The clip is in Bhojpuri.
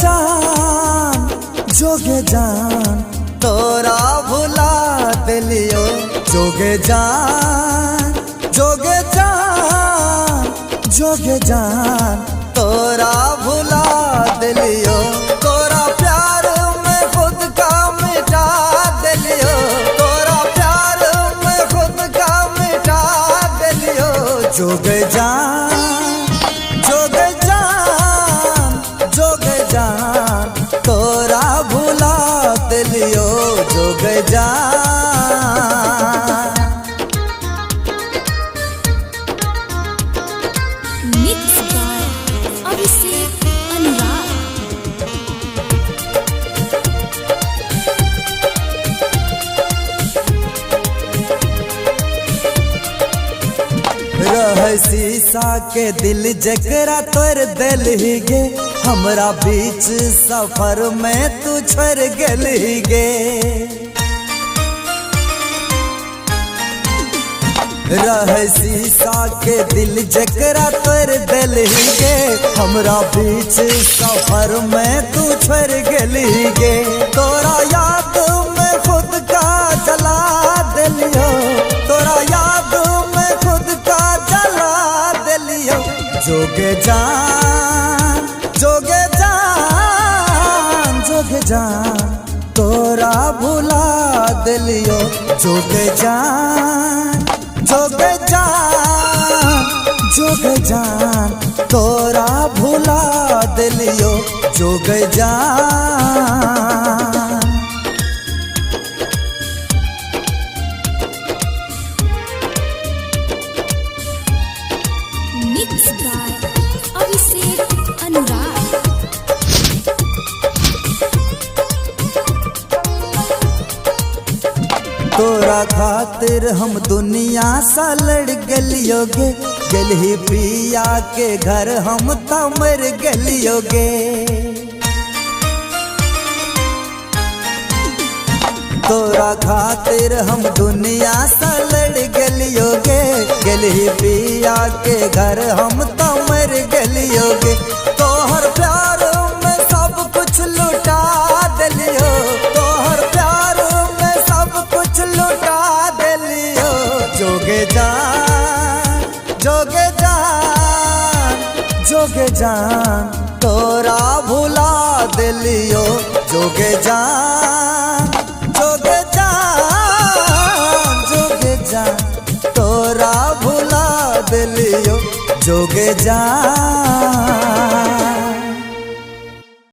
जान जोगे जान तोरा भुला दिलियो। जोगे जान जोगे जान जोगे जान तोरा भुला दिलियो। तोरा प्यार में खुद का मिटा दिलियो। तोरा प्यार में खुद का मिटा दिलियो। जोगे जान जोगे जान जोगे जान तोरा भुला दिलियो। जोगे जान Mixed by Abhishek Anurag. रह शीशा के दिल जकरा तोर दिल ही गे। हमरा बीच सफर में तू छोड़ गेली गे। रह शीशा के दिल जकरा तोर दिल ही गे। हमरा बीच सफर में तू छोड़ गेली गे। तोरा याद में खुद का जला दिलियो। तोरा याद में खुद का जला दिलियो। जोगे जान जोगे जान जोगे जान तोरा भुला दिलियो। जोगे जान जोगे जान जोगे जान तोरा भुला दिलियो। जोगे जान Mixed by Abhishek Anurag. तोरा खातिर हम दुनिया सा लड़ गलियोगे। गलही पिया के घर हम तमर गलियोगे। तोरा खातिर हम दुनिया सा लड़ गलियोगे। गलही पिया के घर हम तमर गलियोगे। तोहर प्यार में सब कुछ लुटा दिलियो। तोहर प्यार में सब कुछ लुटा दिलियो। जोगे जान जोगे जान जोगे जान तोरा भुला दिलियो। जोगे जान जोगे जान जोगे जान तोरा भुला दिलियो। जोगे जान।